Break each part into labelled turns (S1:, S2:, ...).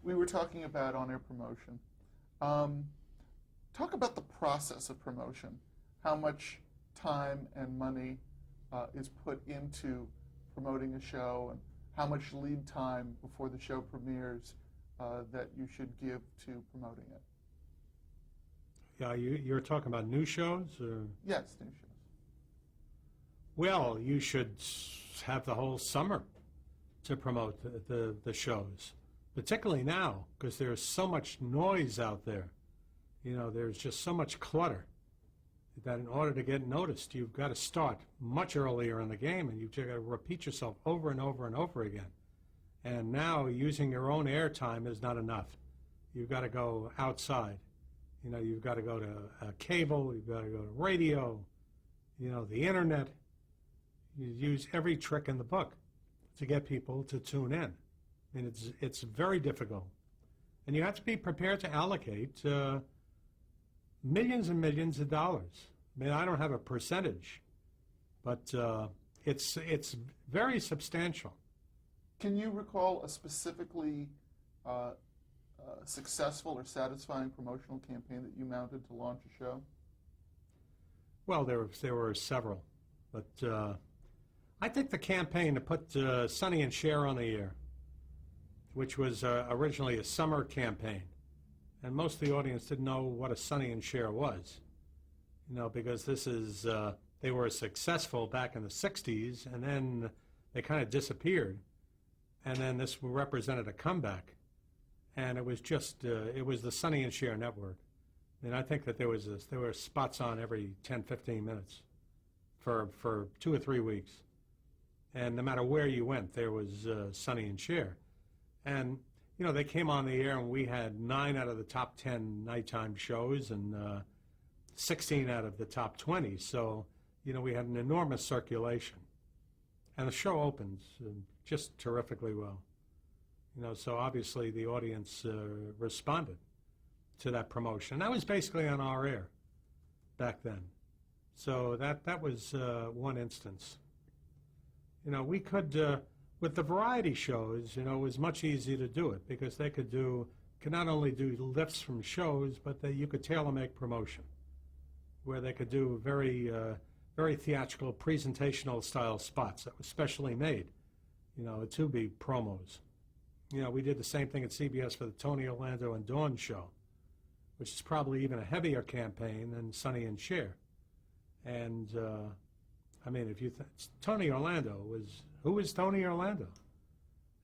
S1: We were talking about on-air promotion. Talk about the process of promotion. How much time and money is put into promoting a show, and how much lead time before the show premieres that you should give to promoting it.
S2: Yeah, you're talking about new shows? Or?
S1: Yes, new shows.
S2: Well, you should have the whole summer to promote the shows, particularly now, because there's so much noise out there. You know, there's just so much clutter that in order to get noticed, you've got to start much earlier in the game, and you've got to repeat yourself over and over and over again. And now using your own airtime is not enough. You've got to go outside. You know, you've got to go to cable, you've got to go to radio, you know, the internet. You use every trick in the book to get people to tune in. I mean, it's very difficult. And you have to be prepared to allocate millions and millions of dollars. I mean, I don't have a percentage, but it's very substantial.
S1: Can you recall a specifically successful or satisfying promotional campaign that you mounted to launch a show?
S2: Well, there were several, but I think the campaign to put Sonny and Cher on the air, which was originally a summer campaign, and most of the audience didn't know what a Sonny and Cher was, you know, because they were successful back in the 60s, and then they kind of disappeared, and then this represented a comeback, and it was just, it was the Sonny and Cher network. And I think that there were spots on every 10, 15 minutes for 2 or 3 weeks. And no matter where you went, there was Sonny and Cher. And, you know, they came on the air, and we had 9 out of the top 10 nighttime shows and 16 out of the top 20. So, you know, we had an enormous circulation. And the show opens just terrifically well. You know, so obviously the audience responded to that promotion. That was basically on our air back then. So that was one instance. You know, we could, with the variety shows, you know, it was much easier to do it because they could not only do lifts from shows, but you could tailor-make promotion, where they could do very theatrical, presentational style spots that were specially made, you know, to be promos. You know, we did the same thing at CBS for the Tony Orlando and Dawn show, which is probably even a heavier campaign than Sonny and Cher. And, I mean, if you Tony Orlando who was Tony Orlando?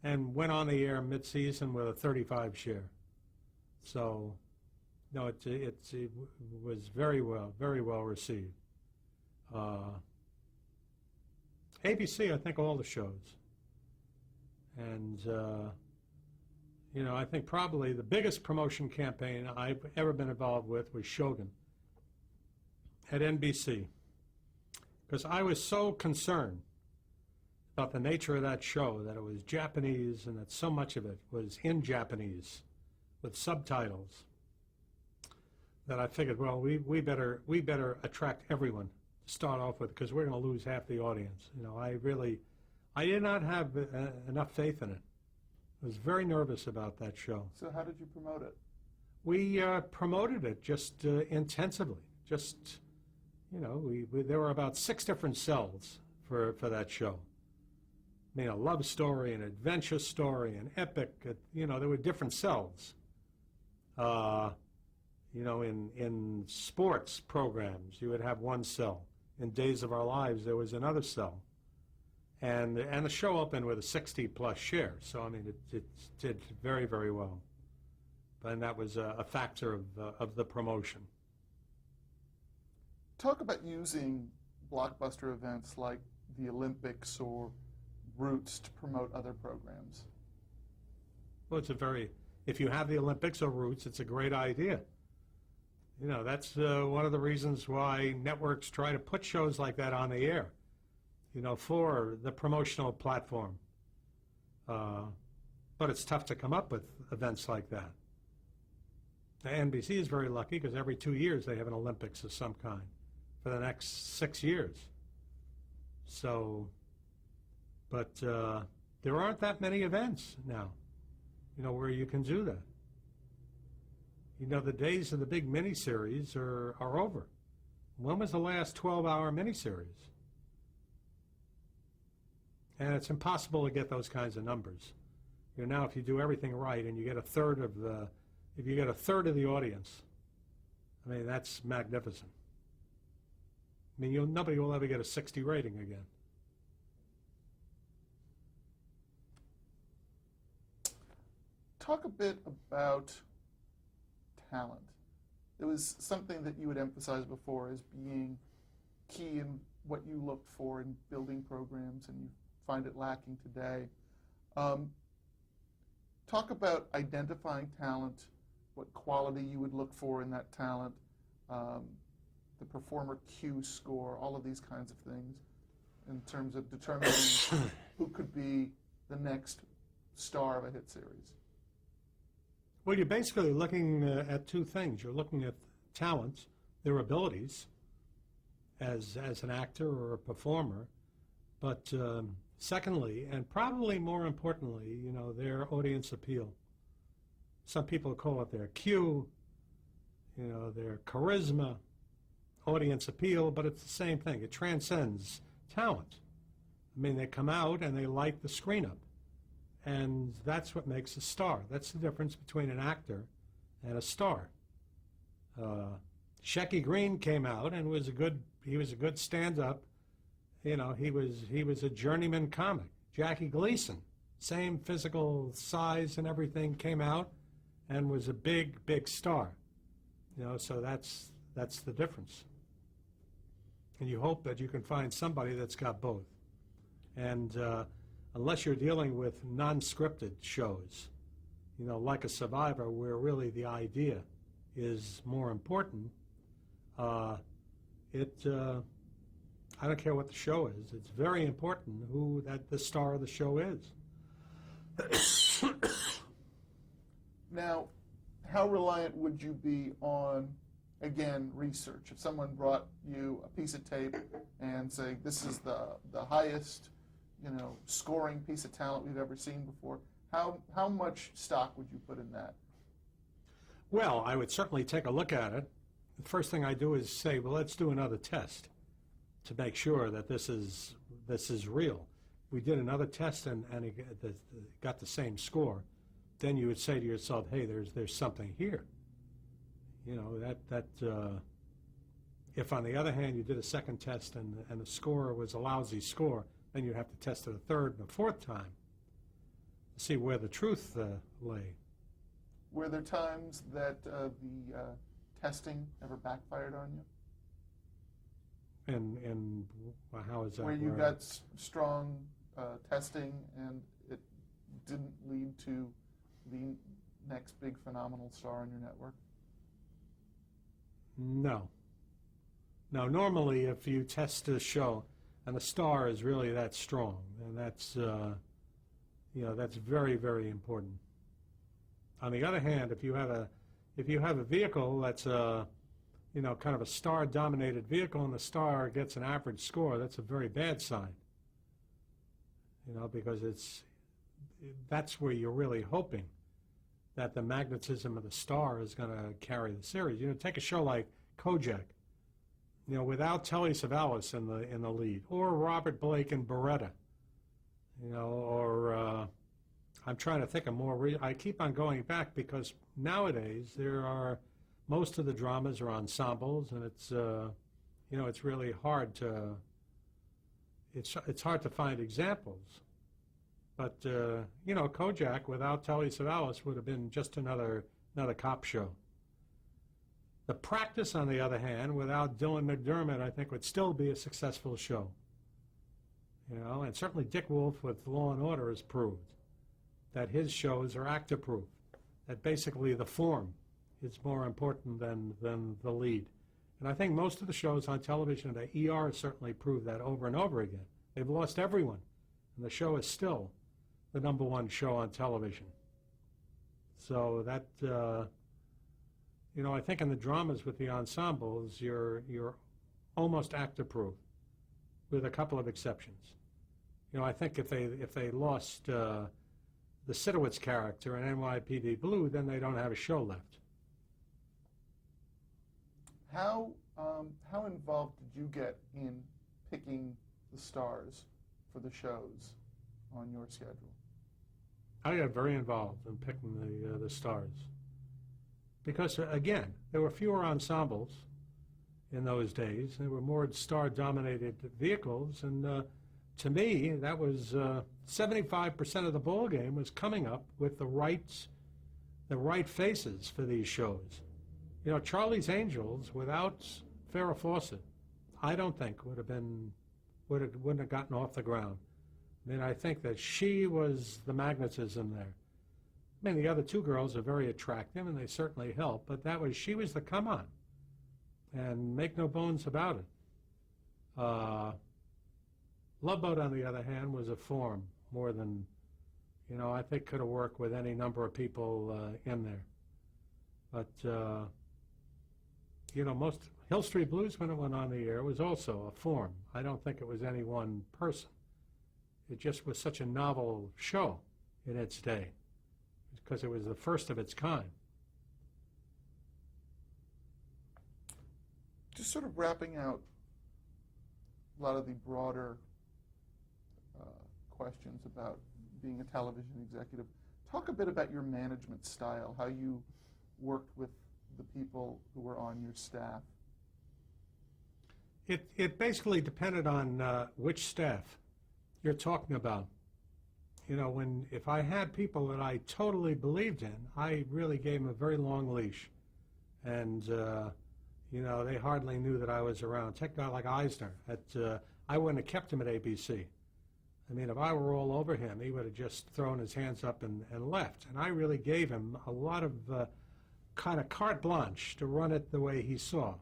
S2: And went on the air mid-season with a 35 share. So, no, it was very well received. ABC, I think all the shows. And, you know, I think probably the biggest promotion campaign I've ever been involved with was Shogun at NBC, because I was so concerned about the nature of that show, that it was Japanese and that so much of it was in Japanese with subtitles, that I figured, well, we better attract everyone to start off with, because we're going to lose half the audience. You know, I did not have enough faith in it. I was very nervous about that show.
S1: So how did you promote it?
S2: We promoted it just intensively. Just, you know, there were about 6 different cells for that show. I mean, a love story, an adventure story, an epic. You know, there were different cells. You know, in sports programs, you would have one cell. In Days of Our Lives, there was another cell. And the show opened with a 60-plus share. So, I mean, it did very, very well. And that was a factor of the promotion.
S1: Talk about using blockbuster events like the Olympics or Roots to promote other programs.
S2: Well, if you have the Olympics or Roots, it's a great idea. You know, that's one of the reasons why networks try to put shows like that on the air, you know, for the promotional platform. But it's tough to come up with events like that. The NBC is very lucky because every 2 years they have an Olympics of some kind for the next 6 years. So, but there aren't that many events now. where you can do that. The days of the big miniseries are over. When was the last 12-hour miniseries? And it's impossible to get those kinds of numbers. Now if you do everything right and you get if you get a third of the audience, I mean, that's magnificent. I mean, nobody will ever get a 60 rating again.
S1: Talk a bit about talent. It was something that you had emphasized before as being key in what you looked for in building programs, and you find it lacking today. Talk about identifying talent, what quality you would look for in that talent, the performer Q score, all of these kinds of things in terms of determining who could be the next star of a hit series.
S2: Well, you're basically looking at two things. You're looking at talent, their abilities as an actor or a performer, but secondly, and probably more importantly, their audience appeal. Some people call it their Q, their charisma, audience appeal, but it's the same thing. It transcends talent. I mean, they come out and they light the screen up. And that's what makes a star. That's the difference between an actor and a star. Shecky Greene came out and he was a good stand-up. He was a journeyman comic. Jackie Gleason, same physical size and everything, came out and was a big, big star. So that's the difference. And you hope that you can find somebody that's got both. And unless you're dealing with non-scripted shows, like a Survivor, where really the idea is more important, I don't care what the show is. It's very important who the star of the show is.
S1: Now, how reliant would you be on, again, research? If someone brought you a piece of tape and say, this is the highest scoring piece of talent we've ever seen before, how much stock would you put in that?
S2: Well, I would certainly take a look at it. The first thing I do is say, well, let's do another test to make sure that this is real. We did another test and it got the same score. Then you would say to yourself, hey, there's something here. If on the other hand you did a second test and the score was a lousy score, then you'd have to test it a third and a fourth time to see where the truth lay.
S1: Were there times that the testing ever backfired on you?
S2: And how is that?
S1: Where you got strong testing and it didn't lead to the next big phenomenal star on your network?
S2: No. Normally if you test a show and the star is really that strong, and that's very, very important. On the other hand, if you have a vehicle that's kind of a star-dominated vehicle, and the star gets an average score, that's a very bad sign. Because that's where you're really hoping that the magnetism of the star is going to carry the series. Take a show like Kojak. Without Telly Savalas in the lead, or Robert Blake and Beretta, or I'm trying to think of more. I keep on going back because nowadays most of the dramas are ensembles, and it's really hard to it's hard to find examples. But Kojak without Telly Savalas would have been just another cop show. The Practice, on the other hand, without Dylan McDermott, I think would still be a successful show. And certainly Dick Wolf with Law and Order has proved that his shows are actor-proof, that basically the form is more important than the lead. And I think most of the shows on television today, ER certainly proved that over and over again. They've lost everyone, and the show is still the #1 show on television. So that, I think in the dramas with the ensembles, you're almost actor-proof, with a couple of exceptions. I think if they lost the Sidowitz character in NYPD Blue, then they don't have a show left.
S1: How involved did you get in picking the stars for the shows on your schedule?
S2: I got very involved in picking the stars because, again, there were fewer ensembles in those days. There were more star-dominated vehicles, and to me, that was 75% of the ball game was coming up with the right faces for these shows. You know, Charlie's Angels without Farrah Fawcett, I don't think wouldn't have gotten off the ground. I mean, I think that she was the magnetism there. I mean, the other two girls are very attractive, and they certainly help, but she was the come-on, and make no bones about it. Love Boat, on the other hand, was a form more than, I think could have worked with any number of people in there. But, most Hill Street Blues, when it went on the air, was also a form. I don't think it was any one person. It just was such a novel show in its day because it was the first of its kind.
S1: Just sort of wrapping out a lot of the broader questions about being a television executive. Talk a bit about your management style, how you worked with the people who were on your staff.
S2: It basically depended on which staff you're talking about. If I had people that I totally believed in, I really gave them a very long leash. And, they hardly knew that I was around. Take a guy like Eisner. I wouldn't have kept him at ABC. I mean, if I were all over him, he would have just thrown his hands up and left. And I really gave him a lot of kind of carte blanche to run it the way he saw.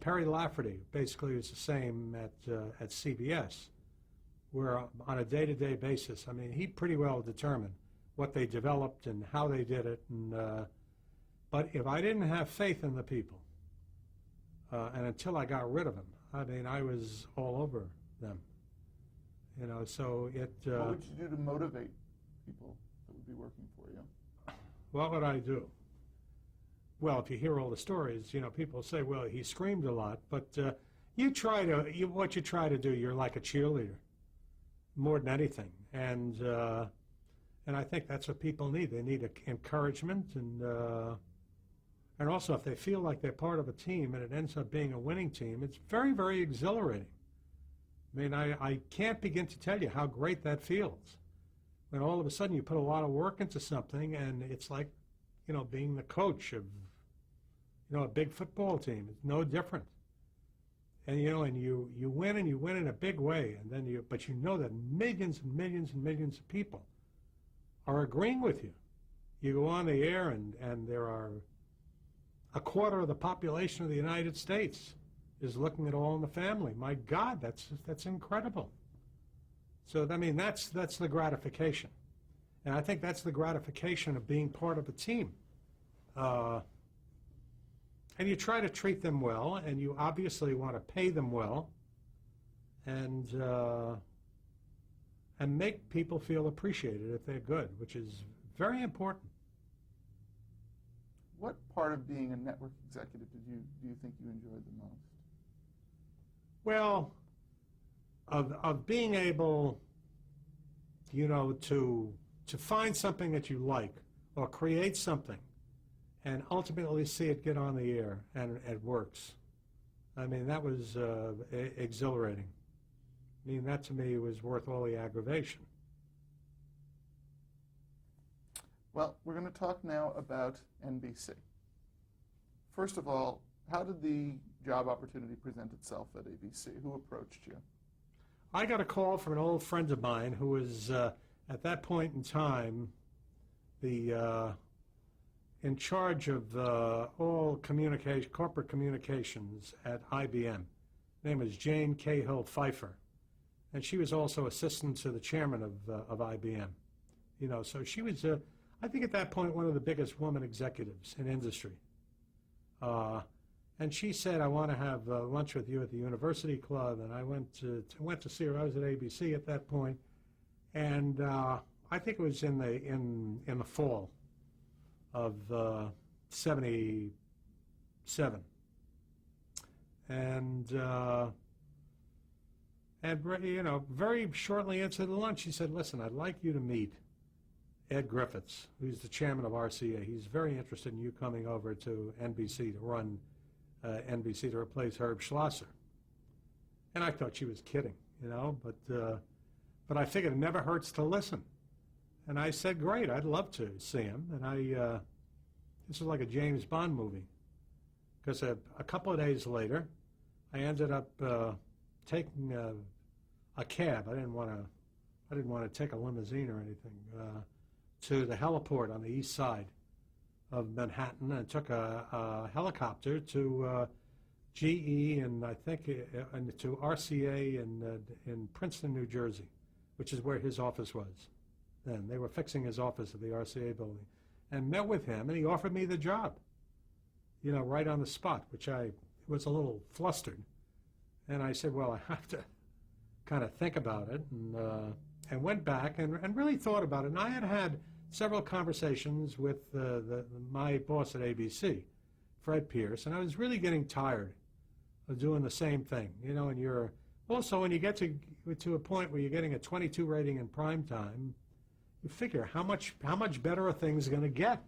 S2: Perry Lafferty basically was the same at CBS, where on a day-to-day basis, I mean, he pretty well determined what they developed and how they did it. But if I didn't have faith in the people, and until I got rid of them, I mean, I was all over them. So it...
S1: what would you do to motivate people that would be working for you?
S2: What would I do? Well, if you hear all the stories, people say, well, he screamed a lot, but what you try to do, you're like a cheerleader more than anything. And I think that's what people need. They need encouragement, and also if they feel like they're part of a team and it ends up being a winning team, it's very, very exhilarating. I mean, I can't begin to tell you how great that feels when all of a sudden you put a lot of work into something and it's like, being the coach of, a big football team. It's no different. And, and you win and you win in a big way. And then but that millions and millions and millions of people are agreeing with you. You go on the air and there are a quarter of the population of the United States is looking at All in the Family. My God, that's incredible. So, I mean, that's the gratification. And I think that's the gratification of being part of a team. And you try to treat them well, and you obviously want to pay them well, and make people feel appreciated if they're good, which is very important.
S1: What part of being a network executive do you think you enjoyed the most?
S2: Well, of being able, to find something that you like or create something and ultimately see it get on the air and it works. I mean, that was exhilarating. I mean, that to me was worth all the aggravation.
S1: Well, we're going to talk now about NBC. First of all, how did the job opportunity present itself at ABC? Who approached you?
S2: I got a call from an old friend of mine who was, at that point in time, in charge of all corporate communications at IBM. Her name was Jane Cahill Pfeiffer, and she was also assistant to the chairman of IBM. So she was, I think at that point, one of the biggest woman executives in industry. And she said, I want to have lunch with you at the University Club. And I went to see her. I was at ABC at that point. And I I think it was in the fall of '77, and very shortly into the lunch, he said, "Listen, I'd like you to meet Ed Griffiths, who's the chairman of RCA. He's very interested in you coming over to NBC to run NBC to replace Herb Schlosser." And I thought she was kidding, but I figured it never hurts to listen. And I said, "Great, I'd love to see him." And this was like a James Bond movie, because a couple of days later, I ended up taking a cab. I didn't want to take a limousine or anything, to the heliport on the east side of Manhattan, and took a helicopter to GE and I think to RCA in Princeton, New Jersey, which is where his office was. Then they were fixing his office at the RCA building, and met with him, and he offered me the job, right on the spot, which I was a little flustered. And I said, "Well, I have to kind of think about it," and went back and really thought about it. And I had several conversations with my boss at ABC, Fred Pierce, and I was really getting tired of doing the same thing, and you're also, when you get to a point where you're getting a 22 rating in prime time, you figure how much better are things going to get.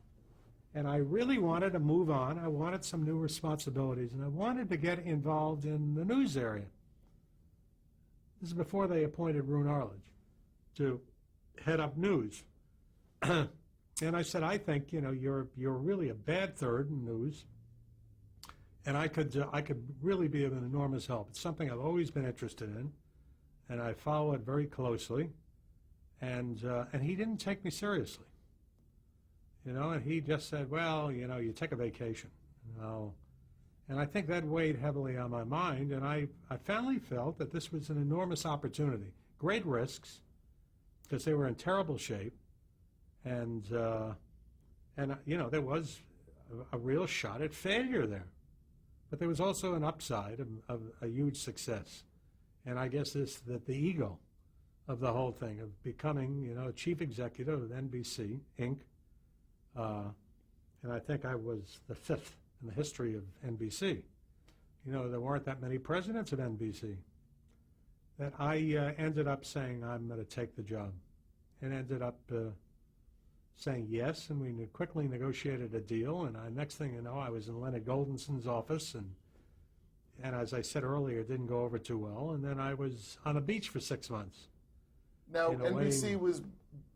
S2: And I really wanted to move on. I wanted some new responsibilities, and I wanted to get involved in the news area. This is before they appointed Roone Arledge to head up news. And I said, "I think you're really a bad third in news, and I could really be of an enormous help. It's something I've always been interested in, and I follow it very closely." And he didn't take me seriously. And he just said, "Well, you take a vacation." And I think that weighed heavily on my mind, and I finally felt that this was an enormous opportunity. Great risks, because they were in terrible shape, and there was a real shot at failure there. But there was also an upside of a huge success. And I guess the ego of the whole thing, of becoming, chief executive of NBC, Inc., and I think I was the 5th in the history of NBC. There weren't that many presidents of NBC. That I ended up saying, "I'm going to take the job," and ended up saying yes, and we quickly negotiated a deal, and next thing you know, I was in Leonard Goldenson's office, and as I said earlier, it didn't go over too well, and then I was on the beach for 6 months.
S1: Now, NBC was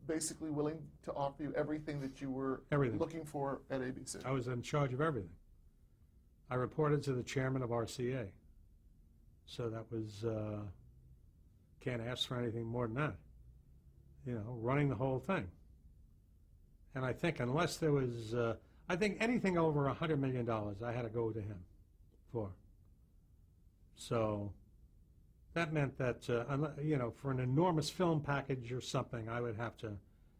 S1: basically willing to offer you everything that you were looking for at ABC.
S2: I was in charge of everything. I reported to the chairman of RCA. So that was, can't ask for anything more than that. Running the whole thing. And I think unless there was, I think anything over $100 million, I had to go to him for. So that meant that, for an enormous film package or something, I would have to,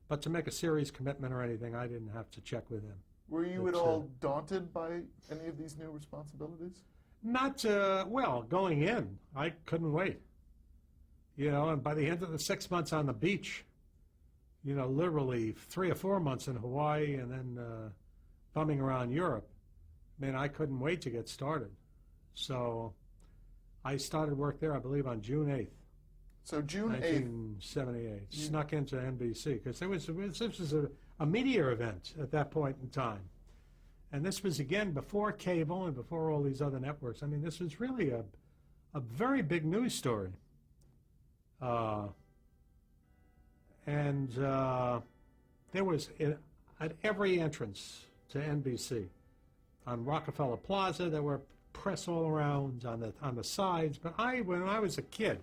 S2: but to make a series commitment or anything, I didn't have to check with him.
S1: Were you at all daunted by any of these new responsibilities?
S2: Not, going in, I couldn't wait. And by the end of the 6 months on the beach, literally 3 or 4 months in Hawaii and then bumming around Europe, I couldn't wait to get started. So I started work there, I believe, on June 8th.
S1: So June 8th.
S2: 1978. Snuck into NBC, because this was a media event at that point in time. And this was, again, before cable and before all these other networks. This was really a very big news story. There was, at every entrance to NBC, on Rockefeller Plaza, there were press all around on the sides. But when I was a kid,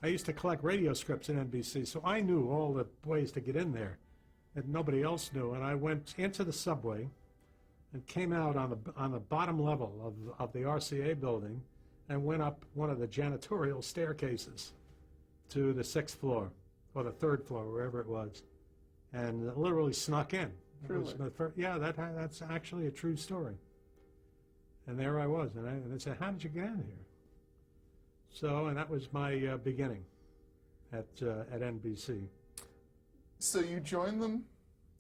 S2: I used to collect radio scripts at NBC, so I knew all the ways to get in there that nobody else knew. And I went into the subway and came out on the bottom level of the RCA building and went up one of the janitorial staircases to the 6th floor or the 3rd floor, wherever it was, and literally snuck in.
S1: Truly?
S2: That's actually a true story. And there I was, and they said, "How did you get in here?" So, and that was my beginning at NBC.
S1: So you joined them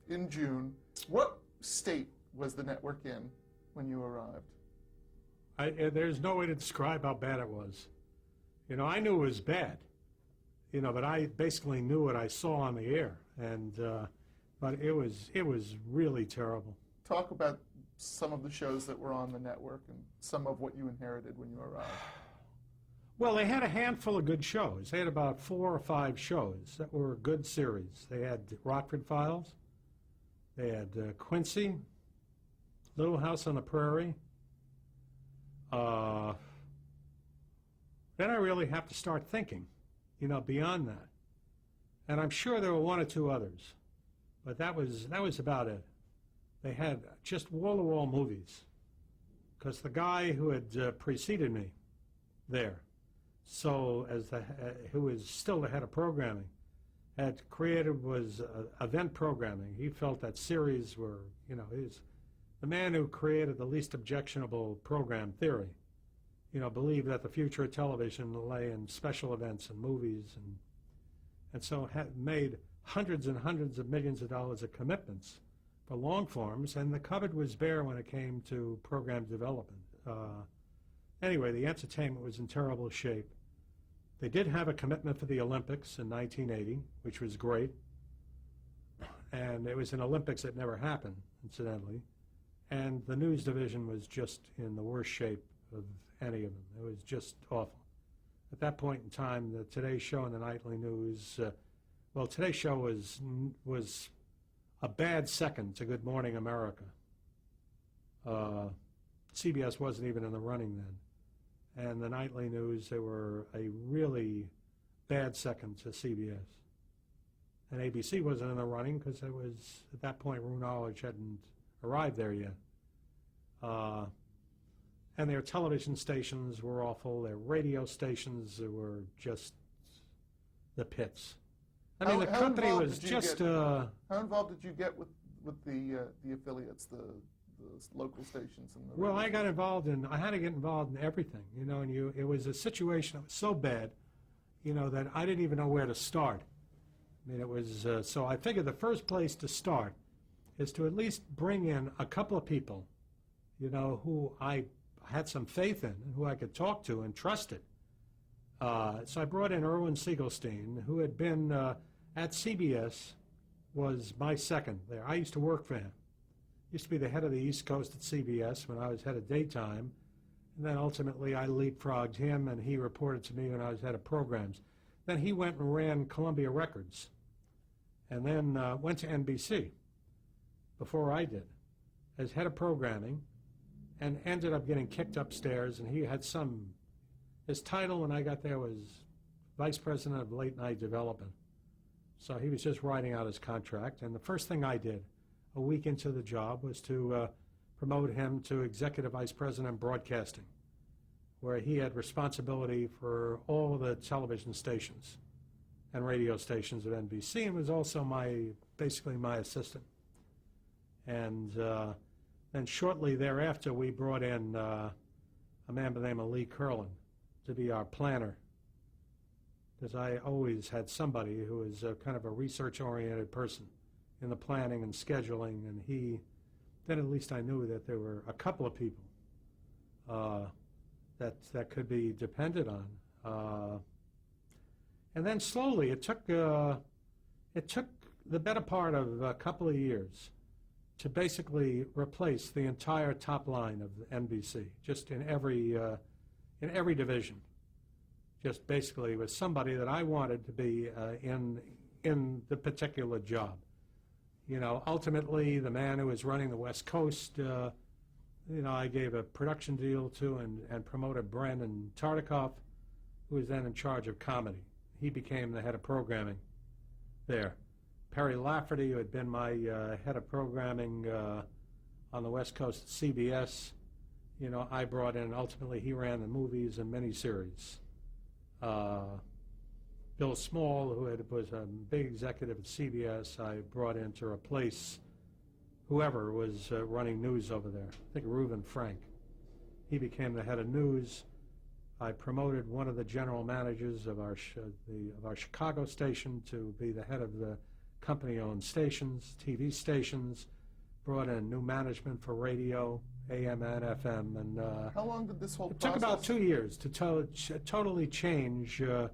S1: in June. What state was the network in when you arrived?
S2: There's no way to describe how bad it was. You know, I knew it was bad. You know, but I basically knew what I saw on the air, and but it was really terrible.
S1: Talk about some of the shows that were on the network and some of what you inherited when you arrived.
S2: Well, they had a handful of good shows. They had about 4 or 5 shows that were good series. They had Rockford Files. They had Quincy, Little House on the Prairie. Then I really have to start thinking, you know, beyond that. And I'm sure there were 1 or 2 others, but that was about it. They had just wall-to-wall movies, because the guy who had preceded me there, so who is still the head of programming, had created was event programming. He felt that series were, you know, he's the man who created the least objectionable program theory. You know, believed that the future of television lay in special events and movies, and so had made hundreds and hundreds of millions of dollars of commitments for long forms, and the cupboard was bare when it came to program development. Anyway, the entertainment was in terrible shape. They did have a commitment for the Olympics in 1980, which was great, and it was an Olympics that never happened, incidentally, and the news division was just in the worst shape of any of them. It was just awful. At that point in time, the Today Show and the Nightly News, well, Today Show was a bad second to Good Morning America. CBS wasn't even in the running then. And the Nightly News, they were a really bad second to CBS. And ABC wasn't in the running because it was, at that point, Rue Knowledge hadn't arrived there yet. And their television stations were awful. Their radio stations were just the pits. I mean, the company was just...
S1: how involved did you get with the affiliates, the local stations? And the
S2: well, I got involved in... I had to get involved in everything, you know, and it was a situation that was so bad, you know, that I didn't even know where to start. I mean, it was... so I figured the first place to start is to at least bring in a couple of people, you know, who I had some faith in and who I could talk to and trusted. So I brought in Erwin Siegelstein, who had been at CBS, was my second there. I used to work for him. Used to be the head of the East Coast at CBS when I was head of daytime, and then ultimately I leapfrogged him and he reported to me when I was head of programs. Then he went and ran Columbia Records, and then went to NBC before I did as head of programming, and ended up getting kicked upstairs, and he had his title when I got there was Vice President of Late Night Development. So he was just writing out his contract, and the first thing I did a week into the job was to promote him to Executive Vice President of Broadcasting, where he had responsibility for all of the television stations and radio stations at NBC, and was also basically my assistant. And then shortly thereafter, we brought in a man by the name of Lee Curlin to be our planner, because I always had somebody who was kind of a research-oriented person in the planning and scheduling, and then at least I knew that there were a couple of people that could be depended on. And then slowly, it took the better part of a couple of years to basically replace the entire top line of NBC, just in every division. Just basically with somebody that I wanted to be in the particular job. You know, ultimately, the man who was running the West Coast, you know, I gave a production deal to and promoted Brandon Tartikoff, who was then in charge of comedy. He became the head of programming there. Perry Lafferty, who had been my head of programming on the West Coast at CBS, you know, I brought in, ultimately he ran the movies and miniseries. Bill Small, who was a big executive at CBS, I brought in to replace whoever was running news over there. I think Reuben Frank. He became the head of news. I promoted one of the general managers of our Chicago station to be the head of the company-owned stations, TV stations, brought in new management for radio, AM and FM, and
S1: How long did this whole
S2: it
S1: process?
S2: took about 2 years to totally change the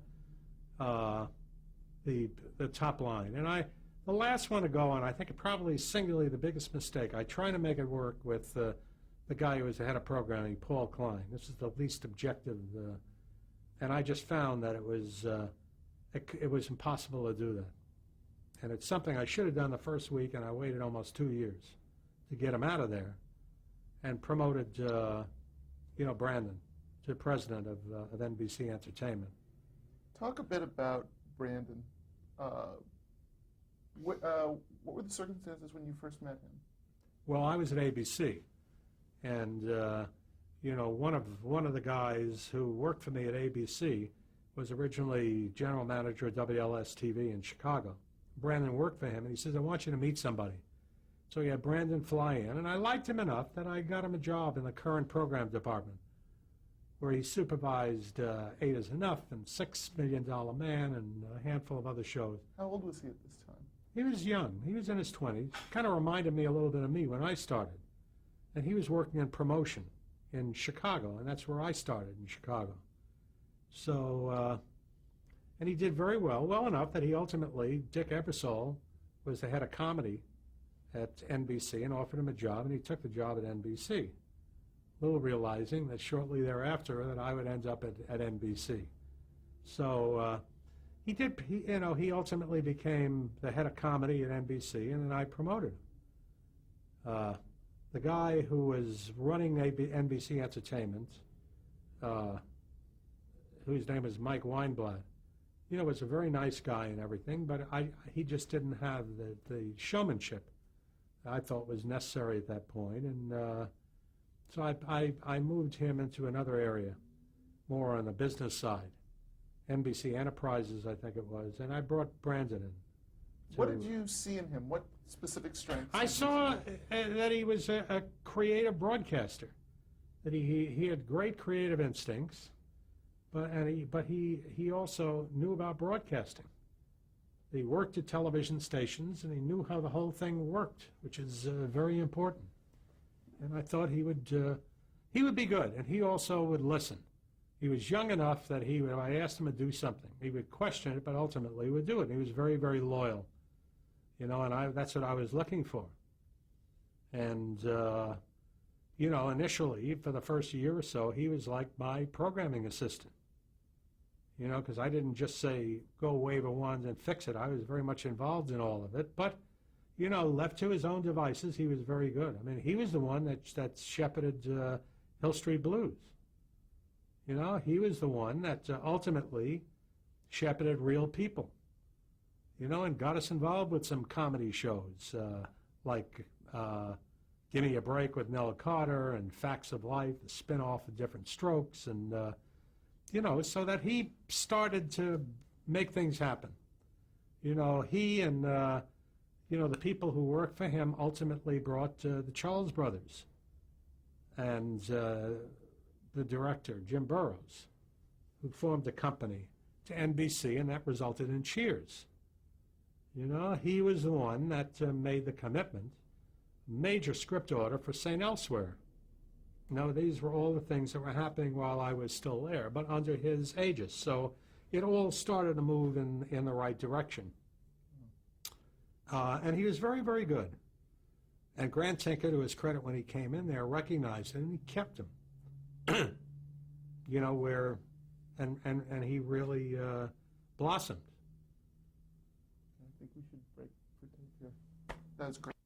S2: top line. And the last one to go on, I think probably singularly the biggest mistake. I tried to make it work with the guy who was the head of programming, Paul Klein. This is the least objective, and I just found that it was impossible to do that. And it's something I should have done the first week, and I waited almost 2 years to get him out of there, and promoted, Brandon to president of NBC Entertainment.
S1: Talk a bit about Brandon. What were the circumstances when you first met him?
S2: Well, I was at ABC, and one of the guys who worked for me at ABC was originally general manager of WLS-TV in Chicago. Brandon worked for him, and he says, "I want you to meet somebody." So he had Brandon fly in, and I liked him enough that I got him a job in the current program department, where he supervised Eight Is Enough and $6 Million Man and a handful of other shows.
S1: How old was he at this time?
S2: He was young. He was in his 20s. Kind of reminded me a little bit of me when I started. And he was working in promotion in Chicago, and that's where I started, in Chicago. So, and he did very well enough that he ultimately, Dick Ebersol, was the head of comedy at NBC and offered him a job, and he took the job at NBC, little realizing that shortly thereafter that I would end up at NBC. So he ultimately became the head of comedy at NBC, and then I promoted him. The guy who was running NBC Entertainment, whose name is Mike Weinblatt, was a very nice guy and everything, but he just didn't have the showmanship I thought was necessary at that point, and so I moved him into another area, more on the business side, NBC Enterprises, I think it was, and I brought Brandon in.
S1: What did you see in him? What specific strengths?
S2: I saw that he was a creative broadcaster, that he had great creative instincts, but he also knew about broadcasting. He worked at television stations, and he knew how the whole thing worked, which is very important. And I thought he would be good, and he also would listen. He was young enough that I asked him to do something, he would question it, but ultimately would do it. He was very, very loyal, and that's what I was looking for. And, initially, for the first year or so, he was like my programming assistant, because I didn't just say, go wave a wand and fix it. I was very much involved in all of it, but left to his own devices, he was very good. I mean, he was the one that shepherded Hill Street Blues. He was the one that ultimately shepherded Real People, and got us involved with some comedy shows like Give Me a Break with Nella Carter and Facts of Life, the spin-off of Diff'rent Strokes, and, so that he started to make things happen. He and the people who worked for him ultimately brought the Charles Brothers and the director, Jim Burrows, who formed a company, to NBC, and that resulted in Cheers. He was the one that made the commitment, major script order for St. Elsewhere. These were all the things that were happening while I was still there, but under his aegis. So it all started to move in the right direction. And he was very, very good. And Grant Tinker, to his credit, when he came in there, recognized it, and he kept him. And he really blossomed.
S1: I think we should break for tape here. That was great.